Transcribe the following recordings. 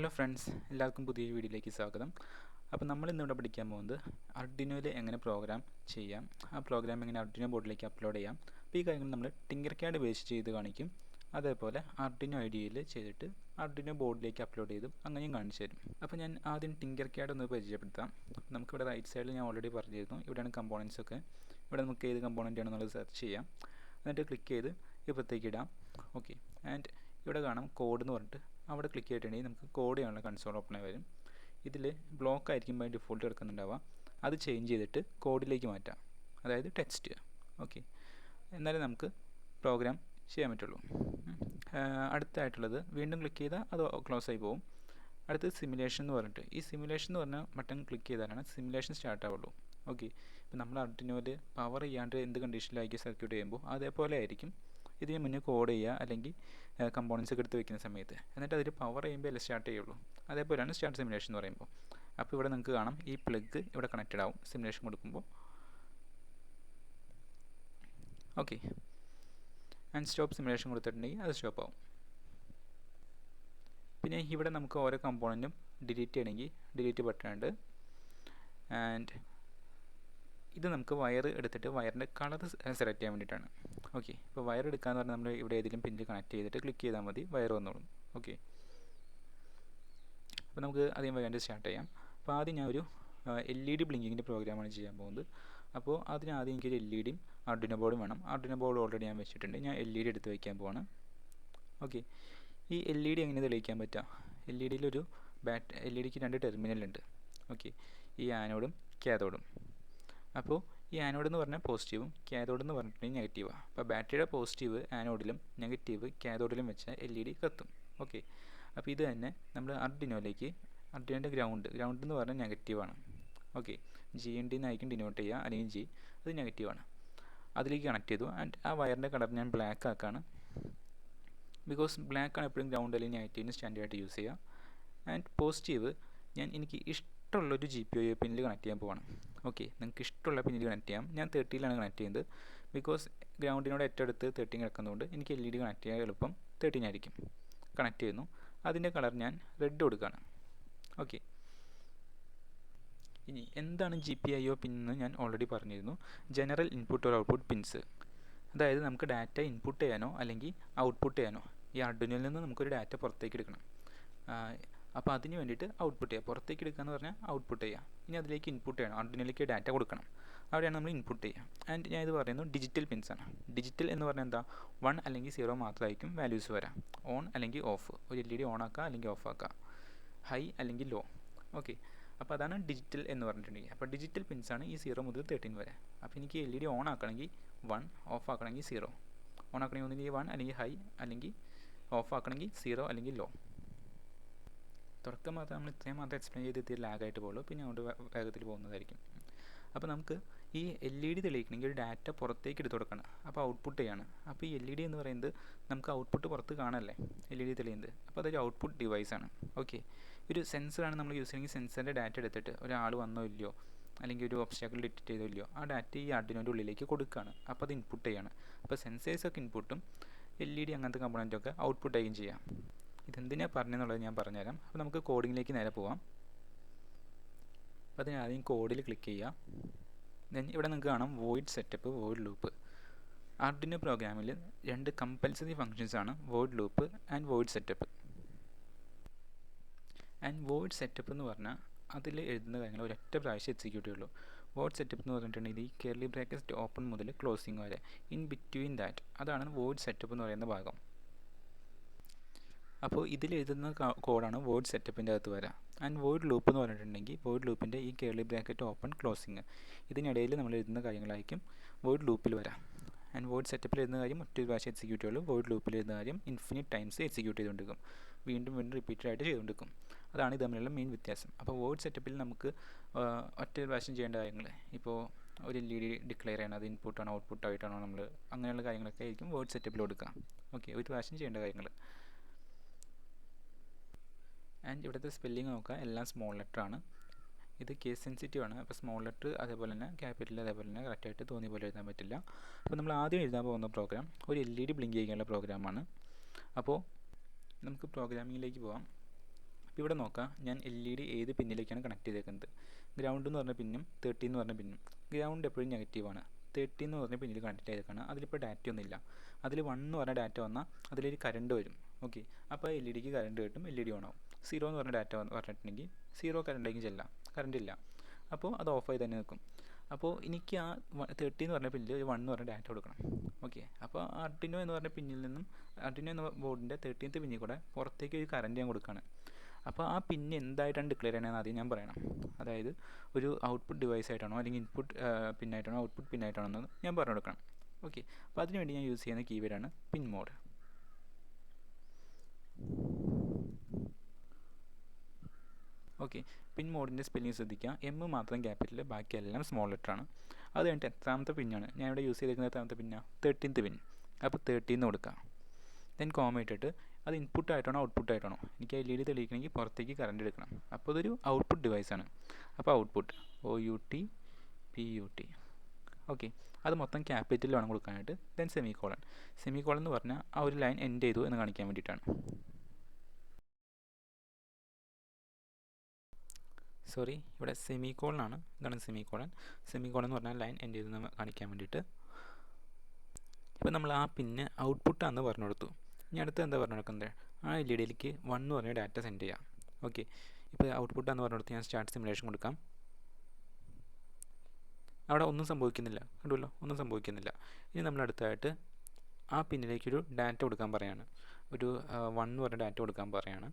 Hello friends, എല്ലാവർക്കും പുതിയൊരു വീഡിയോയിലേക്ക് സ്വാഗതം. അപ്പോൾ നമ്മൾ ഇന്നിവിടെ പഠിക്കാൻ പോകുന്നത് അർഡിനോയിൽ എങ്ങനെ പ്രോഗ്രാം ചെയ്യാം, ആ പ്രോഗ്രാം എങ്ങനെ അർഡിനോ ബോർഡിലേക്ക് അപ്ലോഡ് ചെയ്യാം. അപ്പോൾ ഈ കാര്യങ്ങൾ നമ്മൾ ടിങ്കർക്യാഡ് ബേസ് ചെയ്ത് കാണിക്കും. അതേപോലെ അർഡിനോ ഐഡിയയിൽ ചെയ്തിട്ട് അർഡിനോ ബോർഡിലേക്ക് അപ്ലോഡ് ചെയ്തും അങ്ങനെയും കാണിച്ചു തരും. അപ്പോൾ ഞാൻ ആദ്യം ടിങ്കർക്യാഡ് ഒന്ന് പരിചയപ്പെടുത്താം. നമുക്കിവിടെ റൈറ്റ് സൈഡിൽ ഞാൻ ഓൾറെഡി പറഞ്ഞിരുന്നു, ഇവിടെയാണ് കമ്പോണൻസ് ഒക്കെ. ഇവിടെ നമുക്ക് ഏത് കമ്പോണൻ്റ് ആണെന്നുള്ളത് സെർച്ച് ചെയ്യാം. എന്നിട്ട് ക്ലിക്ക് ചെയ്ത് ഇപ്പുറത്തേക്ക് ഇടാം. ഓക്കെ, ആൻഡ് ഇവിടെ കാണാം കോഡ് എന്ന് പറഞ്ഞിട്ട്. അവിടെ ക്ലിക്ക് ചെയ്തിട്ടുണ്ടെങ്കിൽ നമുക്ക് കോഡ് ചെയ്യാനുള്ള കൺസോൾ ഓപ്പൺ ആയി വരും. ഇതിൽ ബ്ലോക്ക് ആയിരിക്കും ബൈ ഡിഫോൾട്ട് കിടക്കുന്നുണ്ടാവുക. അത് ചേഞ്ച് ചെയ്തിട്ട് കോഡിലേക്ക് മാറ്റാം, അതായത് ടെക്സ്റ്റ്. ഓക്കെ, എന്നാലേ നമുക്ക് പ്രോഗ്രാം ചെയ്യാൻ പറ്റുള്ളൂ. അടുത്തായിട്ടുള്ളത് വീണ്ടും ക്ലിക്ക് ചെയ്താൽ അത് ക്ലോസ് ആയി പോകും. അടുത്തത് സിമുലേഷൻ എന്ന് പറഞ്ഞിട്ട്, ഈ സിമുലേഷൻ എന്ന് പറഞ്ഞാൽ ബട്ടൺ ക്ലിക്ക് ചെയ്താലാണ് സിമുലേഷൻ സ്റ്റാർട്ട് ആവുള്ളൂ. ഓക്കെ, ഇപ്പോൾ നമ്മൾ അർഡിനോയിൽ പവർ ചെയ്യാണ്ട് എന്ത് കണ്ടീഷനിലായിരിക്കും സർക്യൂട്ട് ചെയ്യുമ്പോൾ അതേപോലെ ആയിരിക്കും ഇതിന് മുന്നേ കോഡ് ചെയ്യുക, അല്ലെങ്കിൽ കമ്പോണൻസ് ഒക്കെ എടുത്ത് വെക്കുന്ന സമയത്ത്. എന്നിട്ട് അതിൽ പവർ ചെയ്യുമ്പോൾ അല്ലേ സ്റ്റാർട്ട് ചെയ്യുള്ളൂ. അതേപോലെയാണ് സ്റ്റാർട്ട് സിമുലേഷൻ എന്ന് പറയുമ്പോൾ. അപ്പോൾ ഇവിടെ നിങ്ങൾക്ക് കാണാം ഈ പ്ലഗ് ഇവിടെ കണക്റ്റഡ് ആവും സിമുലേഷൻ കൊടുക്കുമ്പോൾ. ഓക്കെ, ആൻഡ് സ്റ്റോപ്പ് സിമുലേഷൻ കൊടുത്തിട്ടുണ്ടെങ്കിൽ അത് സ്റ്റോപ്പ് ആവും. പിന്നെ ഇവിടെ നമുക്ക് ഓരോ കമ്പോണൻറ്റും ഡിലീറ്റ് ചെയ്യണമെങ്കിൽ ഡിലീറ്റ് ബട്ടൺ ഉണ്ട്. ആൻഡ് ഇത് നമുക്ക് വയർ എടുത്തിട്ട് വയറിൻ്റെ കളർ സെലക്ട് ചെയ്യാൻ വേണ്ടിയിട്ടാണ്. ഓക്കെ, ഇപ്പോൾ വയർ എടുക്കാമെന്ന് പറഞ്ഞാൽ നമ്മൾ ഇവിടെ ഏതെങ്കിലും പിന്നിൽ കണക്ട് ചെയ്തിട്ട് ക്ലിക്ക് ചെയ്താൽ മതി, വയർ വന്നോളും. ഓക്കെ, അപ്പോൾ നമുക്ക് ആദ്യം വയറിൻ്റെ സ്റ്റാർട്ട് ചെയ്യാം. അപ്പോൾ ആദ്യം ഞാൻ ഒരു LED ബ്ലിങ്കിങ്ങിൻ്റെ പ്രോഗ്രാമാണ് ചെയ്യാൻ പോകുന്നത്. അപ്പോൾ അതിനാദ്യം എനിക്കൊരു LED അർഡിനോ ബോർഡും വേണം. അർഡിനോ ബോർഡ് ഓൾറെഡി ഞാൻ വെച്ചിട്ടുണ്ട്. ഞാൻ LED എടുത്ത് വയ്ക്കാൻ പോവാണ്. ഓക്കെ, ഈ LED എങ്ങനെ തെളിയിക്കാൻ പറ്റുക? LEDയിലൊരു LEDക്ക് 2 ടെർമിനലുണ്ട്. ഓക്കെ, ഈ ആനോഡും കാഥോഡും. അപ്പോൾ ഈ ആനോഡ് എന്ന് പറഞ്ഞാൽ പോസിറ്റീവും കാഥോഡ് എന്ന് പറഞ്ഞിട്ടുണ്ടെങ്കിൽ നെഗറ്റീവാണ്. അപ്പോൾ ബാറ്ററിയുടെ പോസിറ്റീവ് ആനോഡിലും നെഗറ്റീവ് കാഥോഡിലും വെച്ചാൽ LED കത്തും. ഓക്കെ, അപ്പോൾ ഇത് തന്നെ നമ്മൾ അർഡിനോയിലേക്ക്, അർഡിനോൻ്റെ ഗ്രൗണ്ട് എന്ന് പറഞ്ഞാൽ നെഗറ്റീവാണ്. ഓക്കെ, GND എന്നായിരിക്കും ഡിനോട്ട് ചെയ്യുക, അല്ലെങ്കിൽ G, അത് നെഗറ്റീവാണ്. അതിലേക്ക് കണക്ട് ചെയ്തു. ആൻഡ് ആ വയറിൻ്റെ കളർ ഞാൻ ബ്ലാക്ക് ആക്കാണ്. ബിക്കോസ് ബ്ലാക്കാണ് എപ്പോഴും ഗ്രൗണ്ട് അല്ലെങ്കിൽ നെഗറ്റീവിന് സ്റ്റാൻഡേർഡായിട്ട് യൂസ് ചെയ്യുക. ആൻഡ് പോസിറ്റീവ് ഞാൻ എനിക്ക് ഇഷ്ടമുള്ളൊരു GPIO പിന്നിൽ കണക്ട് ചെയ്യാൻ പോവാണ്. ഓക്കെ, നിങ്ങൾക്ക് ഇഷ്ടമുള്ള പിന്നിൽ കണക്ട് ചെയ്യാം. ഞാൻ 30ലാണ് കണക്ട് ചെയ്യുന്നത്. ബിക്കോസ് ഗ്രൗണ്ടിനോട് ഏറ്റവും അടുത്ത് 13 കിടക്കുന്നതുകൊണ്ട് എനിക്ക് LED കണക്ട് ചെയ്യാൻ എളുപ്പം 13 ആയിരിക്കും. കണക്ട് ചെയ്യുന്നു. അതിൻ്റെ കളർ ഞാൻ റെഡ് കൊടുക്കുകയാണ്. ഓക്കെ, ഇനി എന്താണ് GPIO പിൻ എന്ന് ഞാൻ ഓൾറെഡി പറഞ്ഞിരുന്നു. General input or output pins. അതായത് നമുക്ക് ഡാറ്റ ഇൻപുട്ട് ചെയ്യാനോ അല്ലെങ്കിൽ ഔട്ട്പുട്ട് ചെയ്യാനോ, ഈ അർഡിനോയിൽ നിന്ന് നമുക്കൊരു ഡാറ്റ പുറത്തേക്ക് എടുക്കണം. അപ്പോൾ അതിന് വേണ്ടിയിട്ട് ഔട്ട്പുട്ട് ചെയ്യുക. പുറത്തേക്ക് എടുക്കുക എന്ന് പറഞ്ഞാൽ ഔട്ട്പുട്ട് ചെയ്യുക. ഇനി അതിലേക്ക് ഇൻപുട്ട് ചെയ്യണം, അർഡിനോയിലേക്ക് ഡാറ്റ കൊടുക്കണം. അവിടെയാണ് നമ്മൾ ഇൻപുട്ട് ചെയ്യുക. ആൻഡ് ഞാൻ ഇത് പറയുന്നത് ഡിജിറ്റൽ പിൻസാണ്. ഡിജിറ്റൽ എന്ന് പറഞ്ഞാൽ എന്താ, 1 അല്ലെങ്കിൽ 0 മാത്രമായിരിക്കും വാല്യൂസ് വരാം. ഓൺ അല്ലെങ്കിൽ ഓഫ്, ഒരു LED ഓൺ ആക്കുക അല്ലെങ്കിൽ ഓഫ് ആക്കുക, ഹൈ അല്ലെങ്കിൽ ലോ. ഓക്കെ, അപ്പോൾ അതാണ് ഡിജിറ്റൽ എന്ന് പറഞ്ഞിട്ടുണ്ടെങ്കിൽ. അപ്പോൾ ഡിജിറ്റൽ പിൻസാണ് ഈ 0 മുതൽ 13 വരെ. അപ്പോൾ എനിക്ക് LED ഓൺ ആക്കണമെങ്കിൽ 1, ഓഫ് ആക്കണമെങ്കിൽ 0. ഓൺ ആക്കണമെങ്കിൽ ഒന്നുകിൽ 1 അല്ലെങ്കിൽ ഹൈ, അല്ലെങ്കിൽ ഓഫ് ആക്കണമെങ്കിൽ 0 അല്ലെങ്കിൽ ലോ. തുടക്കം മാത്രം നമ്മൾ ഇത്രയും മാത്രം എക്സ്പ്ലെയിൻ ചെയ്ത് ഇത്തിരി ലാഗായിട്ട് പോകുള്ളൂ, പിന്നെ അങ്ങോട്ട് വേഗത്തിൽ പോകുന്നതായിരിക്കും. അപ്പോൾ നമുക്ക് ഈ LED തെളിയിക്കണമെങ്കിൽ ഒരു ഡാറ്റ പുറത്തേക്ക് എടുത്ത് കൊടുക്കണം. അപ്പോൾ ഔട്ട്പുട്ട് ചെയ്യാണ്. അപ്പോൾ ഈ LED എന്ന് പറയുന്നത് നമുക്ക് ഔട്ട്പുട്ട് പുറത്ത് കാണല്ലേ, LED തെളിയുന്നത്. അപ്പോൾ അതൊരു ഔട്ട്പുട്ട് ഡിവൈസാണ്. ഓക്കെ, ഒരു സെൻസറാണ് നമ്മൾ യൂസ് ചെയ്യുന്നത്. സെൻസറിൻ്റെ ഡാറ്റ എടുത്തിട്ട് ഒരാൾ വന്നോ ഇല്ലയോ, അല്ലെങ്കിൽ ഒരു ഒബ്സ്റ്റാക്കിൾ ഡിറ്റക്ട് ചെയ്തോ ഇല്ലയോ, ആ ഡാറ്റ ഈ അർഡിനോൻ്റെ ഉള്ളിലേക്ക് കൊടുക്കുകയാണ്. അപ്പോൾ അത് ഇൻപുട്ട് ചെയ്യാണ്. അപ്പോൾ സെൻസേഴ്സൊക്കെ ഇൻപുട്ടും LED അങ്ങനത്തെ കമ്പോണൻറ്റൊക്കെ ഔട്ട്പുട്ടായും ചെയ്യാം. ഇതെന്തിനാണ് പറഞ്ഞതെന്നുള്ളത് ഞാൻ പറഞ്ഞുതരാം. അപ്പോൾ നമുക്ക് കോഡിങ്ങിലേക്ക് നേരെ പോവാം. അപ്പോൾ അതിന് ആദ്യം കോഡിൽ ക്ലിക്ക് ചെയ്യുക. ദെൻ ഇവിടെ നിങ്ങൾക്ക് കാണാം void setup, void loop. Arduino പ്രോഗ്രാമിൽ 2 കമ്പൽസറി ഫങ്ഷൻസ് ആണ്, void loop and void setup. And void setup എന്ന് പറഞ്ഞാൽ അതിൽ എഴുതുന്ന കാര്യങ്ങൾ ഒരൊറ്റ പ്രാവശ്യം എക്സിക്യൂട്ട് ചെയ്യുള്ളൂ. വോയിഡ് സെറ്റപ്പ് എന്ന് പറഞ്ഞിട്ടുണ്ടെങ്കിൽ ഈ കർലി ബ്രാക്കറ്റ് ഓപ്പൺ മുതൽ ക്ലോസിങ് വരെ, ഇൻ ബിറ്റ്വീൻ ദാറ്റ്, അതാണ് വോയിഡ് സെറ്റപ്പ് എന്ന് പറയുന്ന ഭാഗം. അപ്പോൾ ഇതിൽ എഴുതുന്ന കോഡാണ് വോയിഡ് സെറ്റപ്പിൻ്റെ അകത്ത് വരാം. ആൻഡ് വോയിഡ് ലൂപ്പ് എന്ന് പറഞ്ഞിട്ടുണ്ടെങ്കിൽ വോയിഡ് ലൂപ്പിൻ്റെ ഈ കർലി ബ്രാക്കറ്റ് ഓപ്പൺ ക്ലോസിങ്, ഇതിനിടയിൽ നമ്മൾ എഴുതുന്ന കാര്യങ്ങളായിരിക്കും വോയിഡ് ലൂപ്പിൽ വരാം. ആൻഡ് വോയിഡ് സെറ്റപ്പിൽ എഴുതുന്ന കാര്യം ഒറ്റ പ്രാവശ്യം എക്സിക്യൂട്ട് ചെയ്യുള്ളൂ. വോയിഡ് ലൂപ്പിൽ എഴുതുന്ന കാര്യം ഇൻഫിനിറ്റ് ടൈംസ് എക്സിക്യൂട്ട് ചെയ്തുകൊണ്ടിരിക്കും, വീണ്ടും റിപ്പീറ്റഡ് ആയിട്ട് ചെയ്തുകൊണ്ടിരിക്കും. അതാണ് ഇത് തമ്മിലുള്ള മെയിൻ വ്യത്യാസം. അപ്പോൾ വോയിഡ് സെറ്റപ്പിൽ നമുക്ക് ഒറ്റ പ്രാവശ്യം ചെയ്യേണ്ട കാര്യങ്ങൾ, ഇപ്പോൾ ഒരു LED ഡിക്ലെയർ ചെയ്യണം, അത് ഇൻപുട്ടാണോ ഔട്ട്പുട്ടായിട്ടാണോ നമ്മൾ, അങ്ങനെയുള്ള കാര്യങ്ങളൊക്കെ ആയിരിക്കും വോയിഡ് സെറ്റപ്പിൽ കൊടുക്കുക. ഓക്കെ, ഒരു പ്രാവശ്യം ചെയ്യേണ്ട കാര്യങ്ങൾ. ആൻഡ് ഇവിടുത്തെ സ്പെല്ലിങ് നോക്കുക, എല്ലാം സ്മോൾ ലെറ്റർ ആണ്. ഇത് കേസ് സെൻസിറ്റീവ് ആണ്. അപ്പോൾ സ്മോൾ ലെറ്റർ അതേപോലെ തന്നെ ക്യാപിറ്റൽ അതേപോലെ തന്നെ കറക്റ്റായിട്ട് തോന്നിയ പോലെ എഴുതാൻ പറ്റില്ല. അപ്പോൾ നമ്മൾ ആദ്യം എഴുതാൻ പോകുന്ന പ്രോഗ്രാം ഒരു LED ബ്ലിങ്ക് ചെയ്യാനുള്ള പ്രോഗ്രാമാണ്. അപ്പോൾ നമുക്ക് പ്രോഗ്രാമിങ്ങിലേക്ക് പോകാം. അപ്പോൾ ഇവിടെ നോക്കാം, ഞാൻ LED ഏത് പിന്നിലേക്കാണ് കണക്ട് ചെയ്തേക്കുന്നത്. ഗ്രൗണ്ട് എന്ന് പറഞ്ഞ പിന്നും 13 എന്ന് പറഞ്ഞ പിന്നും. ഗ്രൗണ്ട് എപ്പോഴും നെഗറ്റീവാണ്. 13 എന്ന് പറഞ്ഞ പിന്നിൽ കണക്ട് ചെയ്തേക്കാണ്. അതിലിപ്പോൾ ഡാറ്റ ഒന്നുമില്ല. അതിൽ 1 എന്ന് പറഞ്ഞ ഡാറ്റ വന്നാൽ അതിലൊരു കറണ്ട് വരും. ഓക്കെ, അപ്പോൾ LED കറണ്ട് കിട്ടും, LED ഓൺ ആവും. 0 എന്ന് പറഞ്ഞ ഡാറ്റ പറഞ്ഞിട്ടുണ്ടെങ്കിൽ 0 കറണ്ടിലേക്ക് ചെല്ലാം, കറണ്ട് ഇല്ല, അപ്പോൾ അത് ഓഫായി തന്നെ നിൽക്കും. അപ്പോൾ എനിക്ക് ആ 30 എന്ന് പറഞ്ഞ പിന്നിൽ ഒരു 1 എന്ന് പറഞ്ഞ ഡാറ്റ കൊടുക്കണം. ഓക്കെ, അപ്പോൾ ആർഡിനോ എന്ന് പറഞ്ഞ പിന്നിൽ നിന്നും ആർഡിനോ എന്ന ബോർഡിൻ്റെ 13th പിന്നിൽ കൂടെ പുറത്തേക്ക് ഒരു കറണ്ട് ഞാൻ കൊടുക്കുകയാണ്. അപ്പോൾ ആ പിന്ന് എന്തായിട്ടാണ് ഡിക്ലെയർ ചെയ്യണമെന്ന് ആദ്യം ഞാൻ പറയണം. അതായത് ഒരു ഔട്ട്പുട്ട് ഡിവൈസ് ആയിട്ടാണോ അല്ലെങ്കിൽ ഇൻപുട്ട് പിന്നായിട്ടാണോ ഔട്ട്പുട്ട് പിന്നായിട്ടാണോ എന്ന് ഞാൻ പറഞ്ഞു കൊടുക്കണം. ഓക്കെ, അപ്പോൾ അതിനുവേണ്ടി ഞാൻ യൂസ് ചെയ്യുന്ന കീവേഡാണ് പിൻ മോഡ്. ഓക്കെ, പിൻ മോഡിൻ്റെ സ്പെല്ലിംഗ് ശ്രദ്ധിക്കുക. M മാത്രം ക്യാപിറ്റൽ, ബാക്കിയെല്ലാം സ്മോൾ ലെറ്ററാണ്. അത് കഴിഞ്ഞിട്ട് എത്രാമത്തെ പിന്നാണ് ഞാൻ ഇവിടെ യൂസ് ചെയ്തിരിക്കുന്നത്? എത്രാമത്തെ പിന്നാണ്? 13th പിൻ. അപ്പോൾ 13 എന്ന് കൊടുക്കുക. ദെൻ കോമ ഇട്ടിട്ട് അത് ഇൻപുട്ട് ആയിട്ടാണോ ഔട്ട്പുട്ട് ആയിട്ടാണോ, എനിക്ക് LED തെളിയിക്കണമെങ്കിൽ പുറത്തേക്ക് കറണ്ട് എടുക്കണം. അപ്പോൾ അതൊരു ഔട്ട്പുട്ട് ഡിവൈസാണ്. അപ്പോൾ ഔട്ട്പുട്ട് OUTPUT. ഓക്കെ, അത് മൊത്തം ക്യാപിറ്റൽ വേണം കൊടുക്കാനായിട്ട്. Then semicolon. സെമിക്കോളൻ എന്ന് പറഞ്ഞാൽ ആ ഒരു ലൈൻ എൻഡ് ചെയ്തു എന്ന് കാണിക്കാൻ വേണ്ടിയിട്ടാണ്. സോറി, ഇവിടെ സെമിക്കോളനാണ്. ഇതാണ് സെമിക്കോളൻ. സെമിക്കോളൻ എന്ന് പറഞ്ഞാൽ ലൈൻ എൻഡ് ചെയ്തെന്ന് കാണിക്കാൻ വേണ്ടിയിട്ട്. ഇപ്പോൾ നമ്മൾ ആ പിന്നെ ഔട്ട്പുട്ടാണെന്ന് പറഞ്ഞു കൊടുത്തു. ഇനി അടുത്ത് എന്താ പറഞ്ഞു കൊടുക്കുന്നത്? ആ LED 1 എന്ന് പറഞ്ഞ ഡാറ്റ സെൻഡ് ചെയ്യാം. ഓക്കെ, ഇപ്പോൾ ഔട്ട്പുട്ടാണെന്ന് പറഞ്ഞു കൊടുത്ത് ഞാൻ സ്റ്റാർട്ട് സിമുലേഷൻ കൊടുക്കാം. അവിടെ ഒന്നും സംഭവിക്കുന്നില്ല, കണ്ടുവല്ലോ, ഒന്നും സംഭവിക്കുന്നില്ല. ഇനി നമ്മൾ അടുത്തായിട്ട് ആ പിന്നിലേക്കൊരു ഡാറ്റ കൊടുക്കാൻ പറയാണ്. ഒരു 1 എന്ന് പറഞ്ഞ ഡാറ്റ കൊടുക്കാൻ പറയാണ്.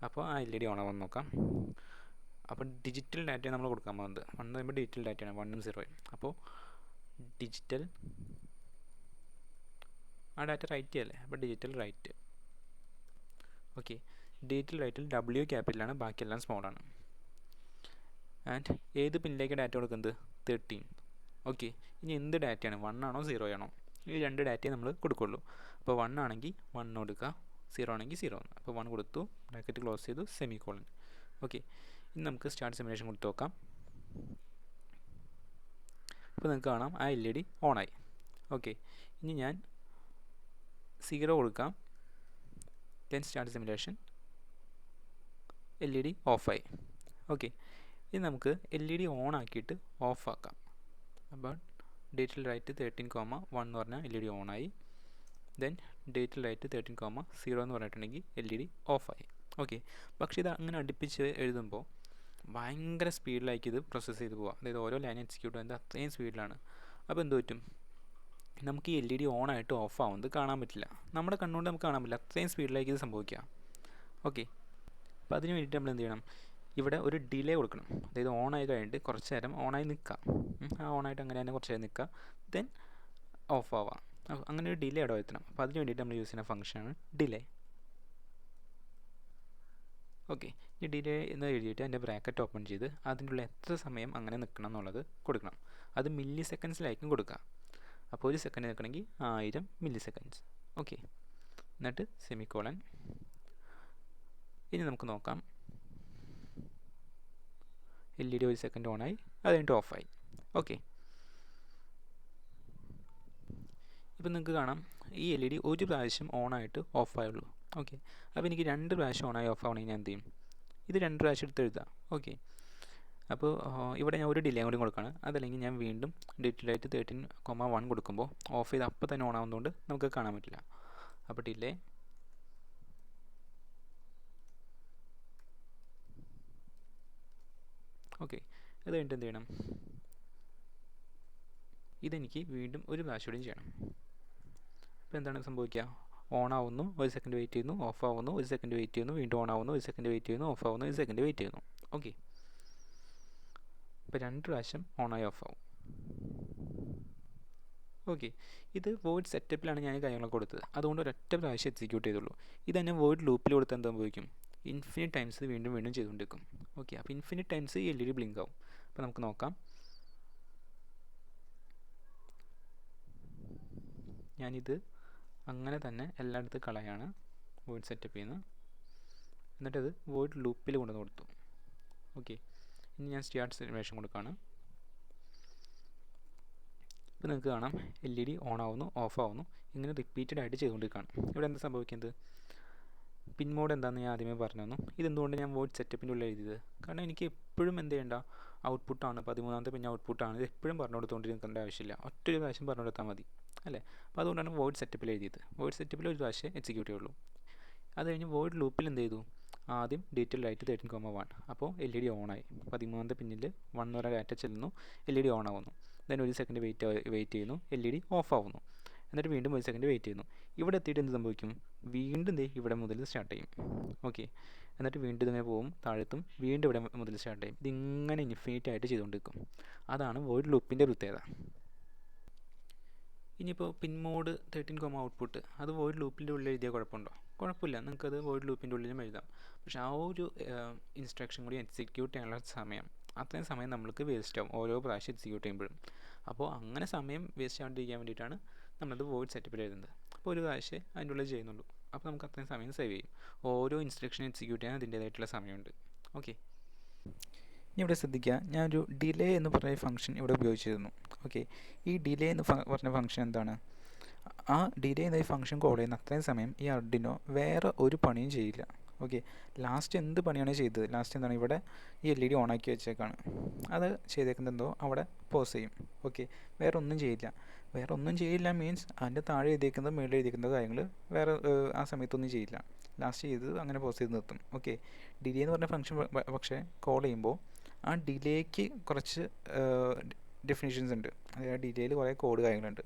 അപ്പോൾ ആ LED ഓൺ ആവാൻ നോക്കാം. അപ്പോൾ ഡിജിറ്റൽ ഡാറ്റയാണ് നമ്മൾ കൊടുക്കാൻ പോകുന്നത്. 1 എന്ന് പറയുമ്പോൾ ഡിജിറ്റൽ ഡാറ്റയാണ്, 1ഉം 0ഉം. അപ്പോൾ ഡിജിറ്റൽ, ആ ഡാറ്റ റൈറ്റ് ചെയ്യല്ലേ, അപ്പോൾ ഡിജിറ്റൽ റൈറ്റ്. ഓക്കെ, ഡിജിറ്റൽ റൈറ്റിൽ W ക്യാപിറ്റലാണ്, ബാക്കിയെല്ലാം സ്മോളാണ്. ആൻഡ് ഏത് പിന്നിലേക്ക് ഡാറ്റ കൊടുക്കുന്നത്? 13. ഓക്കെ, ഇനി എന്ത് ഡാറ്റയാണ്? 1 ആണോ 0 ആണോ? ഈ രണ്ട് ഡാറ്റയെ നമ്മൾ കൊടുക്കുള്ളൂ. അപ്പോൾ 1 ആണെങ്കിൽ 1 കൊടുക്കുക, 0 ആണെങ്കിൽ 0. അപ്പോൾ 1 കൊടുത്തു, ബ്രാക്കറ്റ് ക്ലോസ് ചെയ്തു, സെമിക്കോളൻ. ഓക്കെ, ഇനി നമുക്ക് സ്റ്റാർട്ട് സിമുലേഷൻ കൊടുത്ത് നോക്കാം. ഇപ്പോൾ നിങ്ങൾക്ക് കാണാം ആ LED ഓണായി. ഓക്കെ, ഇനി ഞാൻ 0 കൊടുക്കാം. ദെൻ സ്റ്റാർട്ട് സിമുലേഷൻ, LED ഓഫായി. ഓക്കെ, ഇനി നമുക്ക് LED ഓൺ ആക്കിയിട്ട് ഓഫ് ആക്കാം. അപ്പോൾ ഡിജിറ്റൽ റൈറ്റ് 13,1 എന്ന് പറഞ്ഞാൽ LED ഓണായി. ദെൻ ഡിജിറ്റൽ റൈറ്റ് 13,0 എന്ന് പറഞ്ഞിട്ടുണ്ടെങ്കിൽ LED ഓഫായി. ഓക്കെ, പക്ഷേ ഇത് അങ്ങനെ അടുപ്പിച്ച് എഴുതുമ്പോൾ ഭയങ്കര സ്പീഡിലായിരിക്കും ഇത് പ്രോസസ്സ് ചെയ്ത് പോവുക. അതായത് ഓരോ ലൈൻ എക്സിക്യൂട്ട് ചെയ്യുന്നത് അത്രയും സ്പീഡിലാണ്. അപ്പോൾ എന്ത് പറ്റും? നമുക്ക് ഈ LED ഓൺ ആയിട്ട് ഓഫ് ആവുന്നത് കാണാൻ പറ്റില്ല. നമ്മുടെ കണ്ണുകൊണ്ട് നമുക്ക് കാണാൻ പറ്റില്ല, അത്രയും സ്പീഡിലേക്ക് ഇത് സംഭവിക്കുക. ഓക്കെ, അപ്പോൾ അതിന് വേണ്ടിയിട്ട് നമ്മൾ എന്ത് ചെയ്യണം? ഇവിടെ ഒരു ഡിലേ കൊടുക്കണം. അതായത് ഓണായി കഴിഞ്ഞിട്ട് കുറച്ച് നേരം ഓണായി നിൽക്കുക. ആ ഓണായിട്ട് അങ്ങനെ തന്നെ കുറച്ച് നേരം നിൽക്കുക, ദെൻ ഓഫ് ആവാം. അങ്ങനെ ഒരു ഡിലേ അവിടെ വരുത്തണം. അപ്പോൾ അതിന് വേണ്ടിയിട്ട് നമ്മൾ യൂസ് ചെയ്യുന്ന ഫംഗ്ഷനാണ് ഡിലേ. ഓക്കെ, ഈ ഡിലേ എന്ന് എഴുതിയിട്ട് അതിൻ്റെ ബ്രാക്കറ്റ് ഓപ്പൺ ചെയ്ത് അതിൻ്റെ ഉള്ള എത്ര സമയം അങ്ങനെ നിൽക്കണം എന്നുള്ളത് കൊടുക്കണം. അത് മില്ലി സെക്കൻഡ്സിലായിരിക്കും കൊടുക്കുക. അപ്പോൾ ഒരു സെക്കൻഡ് നിൽക്കണമെങ്കിൽ 1000 മില്ലി സെക്കൻഡ്സ്. ഓക്കെ, എന്നിട്ട് സെമിക്കോളൻ. ഇനി നമുക്ക് നോക്കാം. LED ഒരു സെക്കൻഡ് ഓണായി, അത് കഴിഞ്ഞിട്ട് ഓഫായി. ഓക്കെ, ഇപ്പം നിങ്ങൾക്ക് കാണാം ഈ LED ഒരു പ്രാവശ്യം ഓണായിട്ട് ഓഫായുള്ളൂ. ഓക്കെ, അപ്പോൾ എനിക്ക് 2 പ്രാവശ്യം ഓണായി ഓഫ് ആവണമെങ്കിൽ ഞാൻ എന്ത് ചെയ്യും? ഇത് 2 പ്രാവശ്യം എടുത്ത് എഴുതാം. ഓക്കെ, അപ്പോൾ ഇവിടെ ഞാൻ ഒരു ഡിലേ കൂടി കൊടുക്കുകയാണ്. അതല്ലെങ്കിൽ ഞാൻ വീണ്ടും ഡിജിറ്റലായിട്ട് 13,1 കൊടുക്കുമ്പോൾ ഓഫ് ചെയ്ത് അപ്പോൾ തന്നെ ഓൺ ആവുന്നതുകൊണ്ട് നമുക്ക് കാണാൻ പറ്റില്ല. അപ്പോൾ ഡിലേ, ഓക്കെ, അത് കഴിഞ്ഞിട്ട് എന്ത് ചെയ്യണം? ഇതെനിക്ക് വീണ്ടും ഒരു പ്രാവശ്യം കൂടി ചെയ്യണം. അപ്പോൾ എന്താണ് സംഭവിക്കുക? ഓൺ ആവുന്നു, ഒരു സെക്കൻഡ് വെയിറ്റ് ചെയ്യുന്നു, ഓഫ് ആവുന്നു, ഒരു സെക്കൻഡ് വെയിറ്റ് ചെയ്യുന്നു, വീണ്ടും ഓൺ ആവുന്നു, ഒരു സെക്കൻഡ് വെയിറ്റ് ചെയ്യുന്നു, ഓഫ് ആവുന്നു, ഒരു സെക്കൻഡ് വെയിറ്റ് ചെയ്യുന്നു. ഓക്കെ, ഇപ്പോൾ 2 പ്രാവശ്യം ഓണായി ഓഫ് ആവും. ഓക്കെ, ഇത് വേർഡ് സെറ്റപ്പിലാണ് ഞാൻ കാര്യങ്ങളൊക്കെ കൊടുത്തത്. അതുകൊണ്ട് ഒരൊറ്റ പ്രാവശ്യം എക്സിക്യൂട്ട് ചെയ്തുള്ളൂ. ഇത് തന്നെ വേർഡ് ലൂപ്പിൽ കൊടുത്ത് എന്താ സംഭവിക്കും? ഇൻഫിനിറ്റ് ടൈംസ് വീണ്ടും വീണ്ടും ചെയ്തുകൊണ്ടിരിക്കും. ഓക്കെ, അപ്പോൾ ഇൻഫിനിറ്റ് ടൈംസ് ഈ LED ബ്ലിങ്ക് ആവും. അപ്പോൾ നമുക്ക് നോക്കാം. ഞാനിത് അങ്ങനെ തന്നെ എല്ലായിടത്തും കളയാണ് വേർഡ് സെറ്റപ്പ് ചെയ്യുന്നത്. എന്നിട്ടത് വേർഡ് ലൂപ്പിൽ കൊണ്ടുവന്ന് കൊടുത്തു. ഓക്കെ, ഇനി ഞാൻ സ്റ്റാർട്ട് സിമുലേഷൻ കൊടുക്കുകയാണ്. ഇപ്പോൾ നിങ്ങൾക്ക് കാണാം LED ഓൺ ആവുന്നു, ഓഫ് ആവുന്നു, ഇങ്ങനെ റിപ്പീറ്റഡ് ആയിട്ട് ചെയ്തുകൊണ്ടിരിക്കുകയാണ്. ഇവിടെ എന്താ സംഭവിക്കുന്നത്? പിൻ മോഡ് എന്താണെന്ന് ഞാൻ ആദ്യമേ പറഞ്ഞു തന്നു. ഇതെന്തുകൊണ്ട് ഞാൻ വോയിഡ് സെറ്റപ്പിൻ്റെ ഉള്ളിൽ എഴുതിയത്, കാരണം എനിക്ക് എപ്പോഴും എന്ത് ചെയ്യേണ്ട, ഔട്ട്പുട്ടാണ് 13ാമത്തെ പിൻ ഔട്ട്പുട്ടാണ്, ഇത് എപ്പോഴും പറഞ്ഞു കൊടുത്തുകൊണ്ടിരിക്കേണ്ട ആവശ്യമില്ല, ഒറ്റൊരു പ്രാവശ്യം പറഞ്ഞു കൊടുത്താൽ മതി അല്ലേ. അപ്പോൾ അതുകൊണ്ടാണ് വോയിഡ് സെറ്റപ്പിൽ എഴുതിയത്. വോയിഡ് സെറ്റപ്പിൽ ഒരു പ്രാവശ്യം എക്സിക്യൂട്ട് ചെയ്യുള്ളൂ. അത് കഴിഞ്ഞ് വോയിഡ് ലൂപ്പിൽ എന്ത് ചെയ്തു, ആദ്യം ഡീറ്റെയിൽ ലൈറ്റ് 13,1, അപ്പോൾ LED ഓണായി. 13ാമത്തെ പിന്നിൽ 1 എന്ന് പറയുന്ന ഡാറ്റ ചെല്ലുന്നു, LED ഓൺ ആവുന്നു. ദെൻ ഒരു സെക്കൻഡ് വെയിറ്റ് ചെയ്യുന്നു, LED ഓഫ് ആവുന്നു. എന്നിട്ട് വീണ്ടും ഒരു സെക്കൻഡ് വെയിറ്റ് ചെയ്യുന്നു. ഇവിടെ എത്തിയിട്ട് എന്ത് സംഭവിക്കും, വീണ്ടും ഇവിടെ മുതൽ സ്റ്റാർട്ട് ചെയ്യും. ഓക്കെ, എന്നിട്ട് വീണ്ടും ഇങ്ങനെ പോകും, താഴത്തും വീണ്ടും ഇവിടെ മുതൽ സ്റ്റാർട്ട് ചെയ്യും. ഇതിങ്ങനെ ഇൻഫിനിറ്റ് ആയിട്ട് ചെയ്തുകൊണ്ടിരിക്കും. അതാണ് വോയിഡ് ലൂപ്പിൻ്റെ പ്രത്യേകത. ഇനിയിപ്പോൾ പിൻ മോഡ് 13, ഔട്ട്പുട്ട് അത് വോയിഡ് ലൂപ്പിൻ്റെ ഉള്ളിൽ എഴുതിയാൽ കുഴപ്പമുണ്ടോ? കുഴപ്പമില്ല, നിങ്ങൾക്കത് വോയിഡ് ലൂപ്പിൻ്റെ ഉള്ളിലും എഴുതാം. പക്ഷേ ആ ഒരു ഇൻസ്ട്രക്ഷൻ കൂടി എക്സിക്യൂട്ട് ചെയ്യാനുള്ള സമയം, അത്രയും സമയം നമ്മൾക്ക് വേസ്റ്റ് ആവും ഓരോ പ്രാവശ്യം എക്സിക്യൂട്ട് ചെയ്യുമ്പോഴും. അപ്പോൾ അങ്ങനെ സമയം വേസ്റ്റ് ആവാണ്ടിരിക്കാൻ വേണ്ടിയിട്ടാണ് നമ്മളത് വോയിഡ് സെറ്റപ്പിൽ എഴുതുന്നത്. അപ്പോൾ ഒരു പ്രാവശ്യം അതിൻ്റെ ഉള്ളിൽ ചെയ്യുന്നുള്ളൂ. അപ്പോൾ നമുക്ക് അത്രയും സമയം സേവ് ചെയ്യും. ഓരോ ഇൻസ്ട്രക്ഷൻ എക്സിക്യൂട്ട് ചെയ്യാൻ അതിൻ്റേതായിട്ടുള്ള സമയമുണ്ട്. ഓക്കെ, ഇനി ഇവിടെ ശ്രദ്ധിക്കുക, ഞാനൊരു ഡിലേ എന്ന് പറയുന്ന ഫംഗ്ഷൻ ഇവിടെ ഉപയോഗിച്ചിരുന്നു. ഓക്കെ, ഈ ഡിലേ എന്ന് പറഞ്ഞ ഫംഗ്ഷൻ എന്താണ്, ആ ഡിലേ എന്ന ഈ ഫംഗ്ഷൻ കോൾ ചെയ്യുന്ന അത്രയും സമയം ഈ ആർഡിനോ വേറെ ഒരു പണിയും ചെയ്യില്ല. ഓക്കെ, ലാസ്റ്റ് എന്ത് പണിയാണ് ചെയ്തത്, ലാസ്റ്റ് എന്താണ്, ഇവിടെ ഈ LED ഓണാക്കി വെച്ചേക്കാണ്, അത് ചെയ്തേക്കുന്നത് എന്തോ അവിടെ പോസ് ചെയ്യും. ഓക്കെ, വേറെ ഒന്നും ചെയ്യില്ല. വേറെ ഒന്നും ചെയ്യില്ല മീൻസ് അതിൻ്റെ താഴെ എഴുതിയിരിക്കുന്നത് മുകളിൽ എഴുതിയിരിക്കുന്ന കാര്യങ്ങൾ വേറെ ആ സമയത്തൊന്നും ചെയ്യില്ല. ലാസ്റ്റ് ചെയ്ത് അങ്ങനെ പോസ് ചെയ്ത് നിർത്തും. ഓക്കെ, ഡിലേ എന്ന് പറഞ്ഞ ഫംഗ്ഷൻ പക്ഷേ കോൾ ചെയ്യുമ്പോൾ ആ ഡിലേക്ക് കുറച്ച് ഡെഫിനിഷൻസ് ഉണ്ട്. അതായത് ഡിലേയിൽ കുറേ കോഡ് കാര്യങ്ങളുണ്ട്.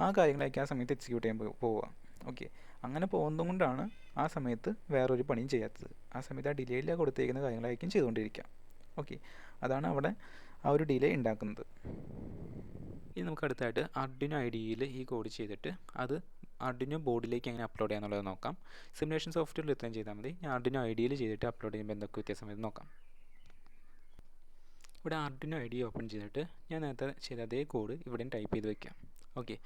ആ കാര്യങ്ങളായിരിക്കും ആ സമയത്ത് എക്സിക്യൂട്ട് ചെയ്യാൻ പോവുക. ഓക്കെ, അങ്ങനെ പോകുന്നത് കൊണ്ടാണ് ആ സമയത്ത് വേറൊരു പണിയും ചെയ്യാത്തത്. ആ സമയത്ത് ആ ഡിലേയിൽ കൊടുത്തേക്കുന്ന കാര്യങ്ങളായിരിക്കും ചെയ്തുകൊണ്ടിരിക്കുക. ഓക്കെ, അതാണ് അവിടെ ആ ഒരു ഡിലേ ഉണ്ടാക്കുന്നത്. ഇനി നമുക്ക് അടുത്തായിട്ട് ആർഡിനോ IDEയിൽ ഈ കോഡ് ചെയ്തിട്ട് അത് ആർഡിനോ ബോർഡിലേക്ക് എങ്ങനെ അപ്ലോഡ് ചെയ്യാന്നുള്ളത് നോക്കാം. സിമുലേഷൻ സോഫ്റ്റ്വെയറിൽ ഇത്രയും ചെയ്താൽ മതി. ഞാൻ ആർഡിനോ IDEയിൽ ചെയ്തിട്ട് അപ്ലോഡ് ചെയ്യുമ്പോൾ എന്തൊക്കെ വ്യത്യാസം വരുന്നത് നോക്കാം. ഇവിടെ ആർഡിനോ IDE ഓപ്പൺ ചെയ്തിട്ട് ഞാൻ നേരത്തെ ചെയ്ത അതേ കോഡ് ഇവിടെയും ടൈപ്പ് ചെയ്ത് വെക്കാം. ഓക്കെ,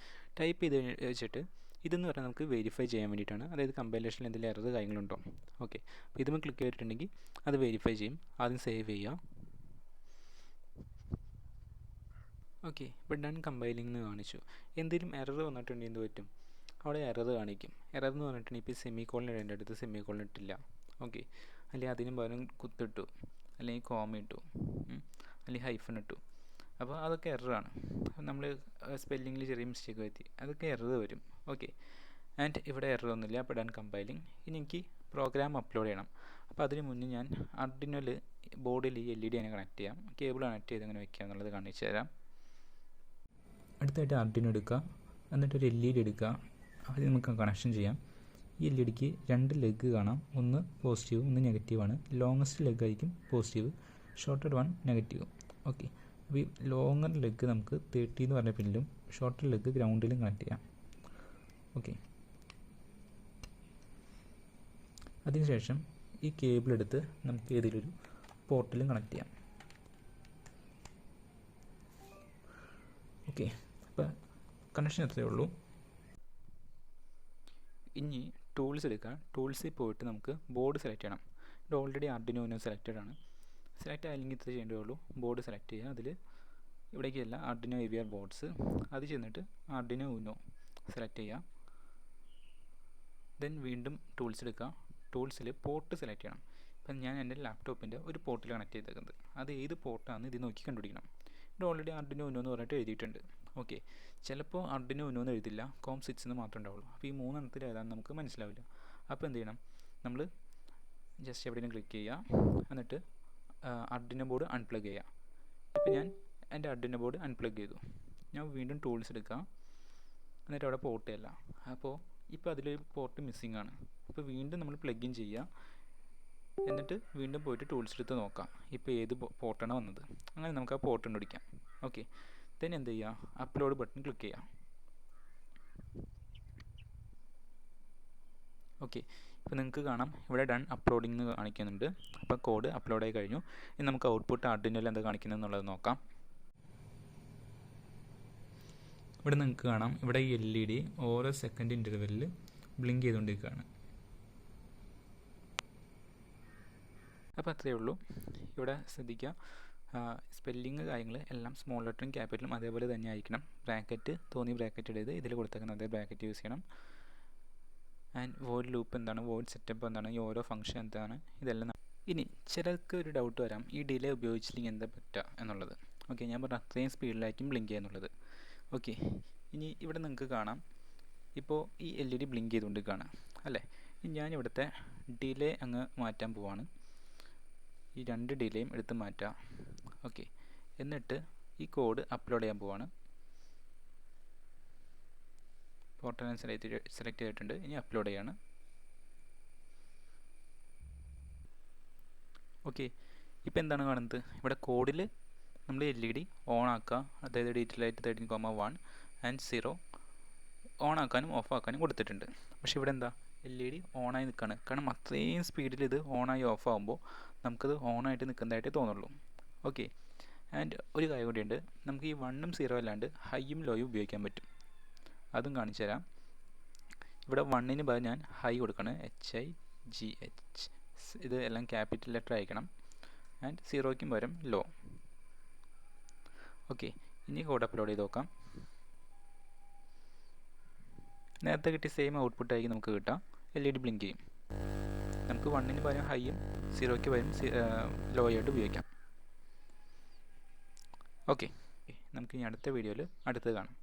ടൈപ്പ് ചെയ്ത് വെച്ചിട്ട് ഇതെന്ന് പറഞ്ഞാൽ നമുക്ക് വെരിഫൈ ചെയ്യാൻ വേണ്ടിയിട്ടാണ്. അതായത് കമ്പൈലേഷനിൽ എന്തെങ്കിലും എറർ കാര്യങ്ങളുണ്ടോ. ഓക്കെ, അപ്പോൾ ഇതുമ്പോൾ ക്ലിക്ക് ചെയ്തിട്ടുണ്ടെങ്കിൽ അത് വെരിഫൈ ചെയ്യും. ആദ്യം സേവ് ചെയ്യുക. ഓക്കെ, ഇപ്പോൾ ഡൺ കമ്പൈലിംഗ് എന്ന് കാണിച്ചു. എന്തെങ്കിലും എറർ വന്നിട്ടുണ്ടെങ്കിൽ എന്ത് പറ്റും, അവിടെ എറർ കാണിക്കും. എറർ എന്ന് പറഞ്ഞിട്ടുണ്ടെങ്കിൽ ഇപ്പോൾ സെമിക്കോളൻ ഇടേണ്ട അടുത്ത് സെമിക്കോളൻ ഇട്ടില്ല. ഓക്കെ, അല്ലെങ്കിൽ അതിന് പകരം കുത്തിട്ടു, അല്ലെങ്കിൽ കോമ ഇട്ടു, അല്ലെങ്കിൽ ഹൈഫൺ ഇട്ടു. അപ്പോൾ അതൊക്കെ എററാണ്. നമ്മൾ സ്പെല്ലിങ്ങിൽ ചെറിയ മിസ്റ്റേക്ക് വരുത്തി, അതൊക്കെ എറർ വരും. ഓക്കെ, ആൻഡ് ഇവിടെ എറർ ഒന്നുമില്ല. അപ്പോൾ ഡൺ കമ്പൈലിംഗ്. ഇനി എനിക്ക് പ്രോഗ്രാം അപ്ലോഡ് ചെയ്യണം. അപ്പോൾ അതിന് മുന്നേ ഞാൻ ആർഡിനോയിൽ ബോർഡിൽ ഈ LED അങ്ങനെ കണക്ട് ചെയ്യാം. കേബിൾ കണക്ട് ചെയ്ത് അങ്ങനെ വെക്കുക എന്നുള്ളത് കാണിച്ചു തരാം. അടുത്തായിട്ട് ആർഡിനോ എടുക്കുക, എന്നിട്ടൊരു LED എടുക്കുക. ആദ്യം നമുക്ക് കണക്ഷൻ ചെയ്യാം. ഈ LEDക്ക് 2 ലെഗ് കാണാം. ഒന്ന് പോസിറ്റീവ്, ഒന്ന് നെഗറ്റീവാണ്. ലോങ്ങസ്റ്റ് ലെഗ് ആയിരിക്കും positive, shorted one negative. Okay, അപ്പോൾ ഈ ലോങ്ങർ ലെഗ് നമുക്ക് 30 എന്ന് പറഞ്ഞ പിന്നിലും ഷോർട്ടർ ലെഗ് ഗ്രൗണ്ടിലും കണക്ട് ചെയ്യാം. ഓക്കെ, അതിനുശേഷം ഈ കേബിൾ എടുത്ത് നമുക്ക് ഏതെങ്കിലും ഒരു പോർട്ടിലും കണക്ട് ചെയ്യാം. ഓക്കെ, അപ്പോൾ കണക്ഷൻ എത്രയേ ഉള്ളൂ. ഇനി ടൂൾസ് എടുക്കുക. ടൂൾസിൽ പോയിട്ട് നമുക്ക് ബോർഡ് സെലക്ട് ചെയ്യണം. ഇത് ഓൾറെഡി ആർഡിനോ ഉനോ സെലക്റ്റഡ് ആണ്. സെലക്ട് ആയില്ലെങ്കിൽ ഇത്ര ചെയ്യേണ്ടേ ഉള്ളൂ. ബോർഡ് സെലക്ട് ചെയ്യുക. അതിൽ ഇവിടേക്കല്ല ആർഡിനോ AVR ബോർഡ്സ്, അത് ചെന്നിട്ട് ആർഡിനോ ഉനോ സെലക്ട് ചെയ്യുക. ദെൻ വീണ്ടും ടൂൾസ് എടുക്കുക. ടൂൾസിൽ പോർട്ട് സെലക്ട് ചെയ്യണം. ഇപ്പം ഞാൻ എൻ്റെ ലാപ്ടോപ്പിൻ്റെ ഒരു പോർട്ടിൽ കണക്ട് ചെയ്തേക്കുന്നത്, അത് ഏത് പോർട്ടാണെന്ന് ഇത് നോക്കി കണ്ടുപിടിക്കണം. ഇത് ഓൾറെഡി ആർഡിനോ ഉനോ എന്ന് പറഞ്ഞിട്ട് എഴുതിയിട്ടുണ്ട്. ഓക്കെ, ചിലപ്പോൾ ആർഡിനോ ഉനോ എന്ന് എഴുതില്ല, COM6 എന്ന് മാത്രമേ ഉണ്ടാവുള്ളൂ. അപ്പോൾ ഈ 3 എണ്ണത്തിൽ ഏതാണെന്ന് നമുക്ക് മനസ്സിലാവില്ല. അപ്പോൾ എന്ത് ചെയ്യണം, നമ്മൾ ജസ്റ്റ് എവിടെയെങ്കിലും ക്ലിക്ക് ചെയ്യുക, എന്നിട്ട് ആർഡിനോ ബോർഡ് അൺപ്ലഗ് ചെയ്യുക. ഇപ്പോൾ ഞാൻ എൻ്റെ ആർഡിനോ ബോർഡ് അൺപ്ലഗ് ചെയ്തു. ഞാൻ വീണ്ടും ടൂൾസ് എടുക്കുക, എന്നിട്ട് അവിടെ പോർട്ട് ചെയ്യില്ല. അപ്പോൾ ഇപ്പോൾ അതിലൊരു പോർട്ട് മിസ്സിംഗ് ആണ്. അപ്പോൾ വീണ്ടും നമ്മൾ പ്ലഗ് ഇൻ ചെയ്യുക, എന്നിട്ട് വീണ്ടും പോയിട്ട് ടൂൾസ് എടുത്ത് നോക്കാം ഇപ്പോൾ ഏത് പോർട്ടാണ് വന്നത്. അങ്ങനെ നമുക്ക് ആ പോർട്ട് കണ്ടുപിടിക്കാം. ഓക്കെ, ദെൻ എന്ത് ചെയ്യുക, അപ്ലോഡ് ബട്ടൺ ക്ലിക്ക് ചെയ്യുക. ഓക്കെ, ഇപ്പോൾ നിങ്ങൾക്ക് കാണാം ഇവിടെ ഡൺ അപ്ലോഡിംഗ് എന്ന് കാണിക്കുന്നുണ്ട്. അപ്പോൾ കോഡ് അപ്ലോഡായി കഴിഞ്ഞു. ഇനി നമുക്ക് ഔട്ട്പുട്ട് ആർഡിനോയിൽ എന്താ കാണിക്കുന്നത് എന്നുള്ളത് നോക്കാം. ഇവിടെ നിങ്ങൾക്ക് കാണാം, ഇവിടെ ഈ LED ഓരോ സെക്കൻഡ് ഇൻ്റർവെല്ലിൽ ബ്ലിങ്ക് ചെയ്തുകൊണ്ടിരിക്കുകയാണ്. അപ്പോൾ അത്രയേ ഉള്ളൂ. ഇവിടെ ശ്രദ്ധിക്കുക, സ്പെല്ലിങ് കാര്യങ്ങൾ എല്ലാം സ്മോൾ ലെറ്ററും ക്യാപിറ്റലും അതേപോലെ തന്നെ ആയിരിക്കണം. ബ്രാക്കറ്റ് തോന്നിയ ബ്രാക്കറ്റ് ഇടരുത്. ഇതിൽ കൊടുത്തേക്കുന്ന അതേ ബ്രാക്കറ്റ് യൂസ് ചെയ്യണം. ആൻഡ് വോയിഡ് ലൂപ്പ് എന്താണ്, വോയിഡ് സെറ്റപ്പ് എന്താണ്, ഈ ഓരോ ഫംഗ്ഷൻ എന്താണ്, ഇതെല്ലാം. ഇനി ചിലർക്ക് ഒരു ഡൗട്ട് വരാം, ഈ ഡിലേ ഉപയോഗിച്ചില്ലെങ്കിൽ എന്താ പറ്റുക എന്നുള്ളത്. ഓക്കെ, ഞാൻ പറഞ്ഞു അത്രയും സ്പീഡിലായിരിക്കും ബ്ലിങ്ക് ചെയ്യുക എന്നുള്ളത്. ഓക്കെ, ഇനി ഇവിടെ നിങ്ങൾക്ക് കാണാം, ഇപ്പോൾ ഈ LED ബ്ലിങ്ക് ചെയ്തുകൊണ്ട് കാണാം അല്ലേ. ഞാനിവിടുത്തെ ഡിലേ അങ്ങ് മാറ്റാൻ പോവാണ്. ഈ 2 ഡിലേയും എടുത്ത് മാറ്റാം. ഓക്കെ, എന്നിട്ട് ഈ കോഡ് അപ്ലോഡ് ചെയ്യാൻ പോവാണ്. പോർട്ടൽ സെലക്ട് ചെയ്തിട്ടുണ്ട്, ഇനി അപ്ലോഡ് ചെയ്യാണ്. ഓക്കെ, ഇപ്പോൾ എന്താണ് കാണുന്നത്, ഇവിടെ കോഡിൽ നമ്മൾ LED ഓൺ ആക്കുക, അതായത് ഡീറ്റെയിൽ ആയിട്ട് 13,1 ആൻഡ് 0 ഓൺ ആക്കാനും ഓഫ് ആക്കാനും കൊടുത്തിട്ടുണ്ട്. പക്ഷേ ഇവിടെ എന്താ, LED ഓണായി നിൽക്കുകയാണ്. കാരണം അത്രയും സ്പീഡിൽ ഇത് ഓണായി ഓഫ് ആകുമ്പോൾ നമുക്കത് ഓണായിട്ട് നിൽക്കുന്നതായിട്ട് തോന്നുള്ളൂ. ഓക്കെ, ആൻഡ് ഒരു കാര്യം കൂടിയുണ്ട്, നമുക്ക് ഈ 1ഉം 0 അല്ലാണ്ട് ഹൈയും ലോയും ഉപയോഗിക്കാൻ പറ്റും. അതും കാണിച്ചു തരാം. ഇവിടെ 1ന് പകരം ഞാൻ ഹൈ കൊടുക്കണം, HIGH, ഇത് എല്ലാം ക്യാപിറ്റൽ ലെറ്റർ അയക്കണം. ആൻഡ് 0ക്കും പകരം ലോ. ഓക്കെ, ഇനി കോഡ് അപ്ലോഡ് ചെയ്ത് നോക്കാം. നേരത്തെ കിട്ടിയ സെയിം ഔട്ട്പുട്ട് ആയിരിക്കും നമുക്ക് കിട്ടാം. LED ബ്ലിങ്ക് ചെയ്യും. നമുക്ക് 1ന് പകരം ഹൈയും 0ക്ക് പകരം ലോ ആയിട്ട് ഉപയോഗിക്കാം. ഓക്കെ, നമുക്ക് ഇനി അടുത്ത വീഡിയോയിൽ അടുത്തത് കാണാം.